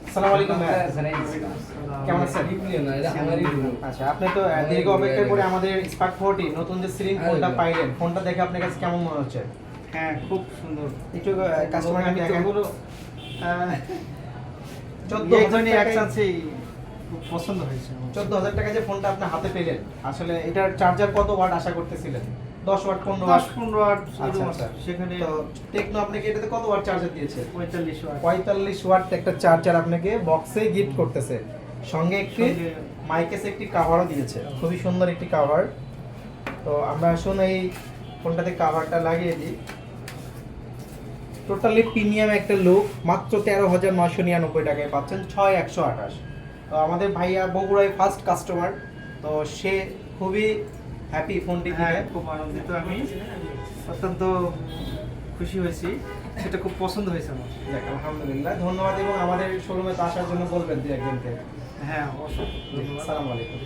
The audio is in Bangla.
আসসালামু আলাইকুম ভাই। কেমন আছেন? আচ্ছা, আপনি তো দীর্ঘ অপেক্ষার পরে আমাদের স্পার্ক 40 নতুন যে সিলিং ফোনটা পাইলেন, ফোনটা দেখে আপনার কাছে কেমন মনে হচ্ছে? হ্যাঁ, খুব সুন্দর। একটু কাস্টমারকে আমি তো দেখান। পুরো 14,000 এক টাকায় চান্সেই খুব পছন্দ হয়েছে আমার। 14,000 টাকা যে ফোনটা আপনি হাতে পেলেন, আসলে এটার চার্জার কত ওয়াট আশা করতেছিলেন? 10 ওয়াট, 15 ওয়াট? 10-15 ওয়াট আচ্ছা, এরকম আচ্ছা। আছে। সেখানে তো টেকনো আপনাকে এটাতে কত ওয়াট চার্জার দিয়েছে? 45 ওয়াট। 45 ওয়াট একটা চার্জার আপনাকে বক্সে গিফট করতেছে, সঙ্গে একটি সঙ্গে মাইকেস একটি কাভারও দিয়েছে, খুবই সুন্দর একটি কাভার। তো আমরা আসুন এই ফোনটাতে কাভারটা লাগিয়ে দিই। টোটালি প্রিমিয়াম একটা লুক, মাত্র 13,999 টাকায় পাচ্ছেন 6128। তো আমাদের ভাইয়া বগুড়ায় ফার্স্ট কাস্টমার, তো সে খুবই হ্যাপি ফোনটি হ্যাঁ, কিনে। খুব আনন্দিত আমি। অত্যন্ত খুশি হয়েছি। সেটা খুব পছন্দ হয়েছে আমার। যাক, আলহামদুলিল্লাহ, ধন্যবাদ। এবং আমাদের শোরুমে তো আসার জন্য বলবেন দু একজনকে। হ্যাঁ, অবশ্যই। জি, ধন্যবাদ। আসসালামু আলাইকুম।